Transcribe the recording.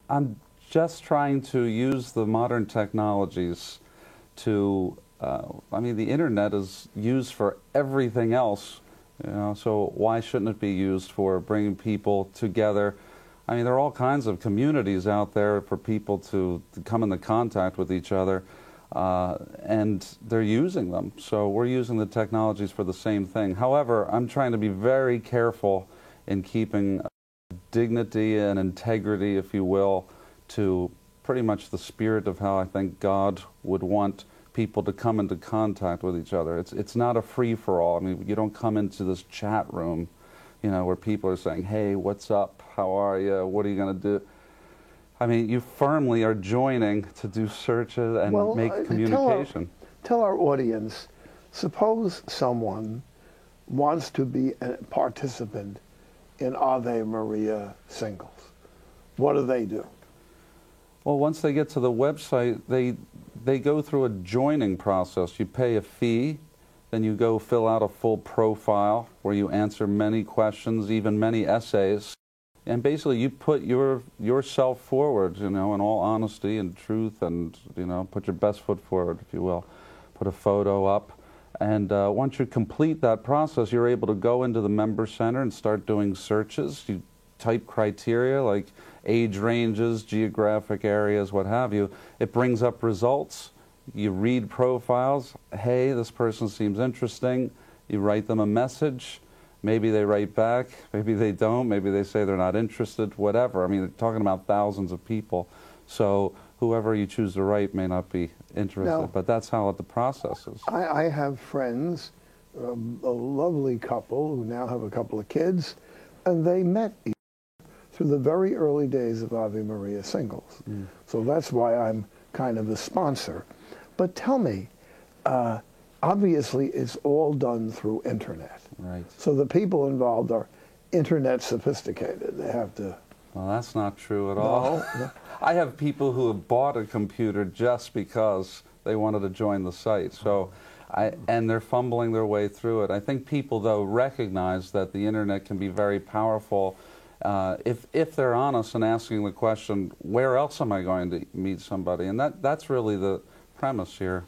I'm just trying to use the modern technologies to, I mean, the internet is used for everything else, you know, so why shouldn't it be used for bringing people together? I mean, there are all kinds of communities out there for people to come into contact with each other, and they're using them. So we're using the technologies for the same thing. However, I'm trying to be very careful in keeping dignity and integrity, if you will, to pretty much the spirit of how I think God would want people to come into contact with each other. It's not a free-for-all. I mean, you don't come into this chat room, you know, where people are saying, hey, what's up, how are you, what are you going to do? I mean, you firmly are joining to do searches and make communication. Tell our audience, suppose someone wants to be a participant in Ave Maria singles. What do they do? Well, once they get to the website, they go through a joining process. You pay a fee, then you go fill out a full profile where you answer many questions, even many essays. And basically you put yourself forward, you know, in all honesty and truth, and, you know, put your best foot forward, if you will. Put a photo up. And once you complete that process, you're able to go into the Member Center and start doing searches. You type criteria like age ranges, geographic areas, what have you. It brings up results. You read profiles. Hey, this person seems interesting. You write them a message. Maybe they write back. Maybe they don't. Maybe they say they're not interested, whatever. I mean, they're talking about thousands of people. So whoever you choose to write may not be interested, no, but that's how the process is. I have friends, a lovely couple who now have a couple of kids, and they met through the very early days of Ave Maria singles. Mm. So that's why I'm kind of a sponsor. But tell me, obviously it's all done through internet. Right. So the people involved are internet sophisticated. They have to... Well, that's not true at all. No. I have people who have bought a computer just because they wanted to join the site. So, and they're fumbling their way through it. I think people, though, recognize that the internet can be very powerful if they're honest and asking the question, where else am I going to meet somebody? And that's really the premise here.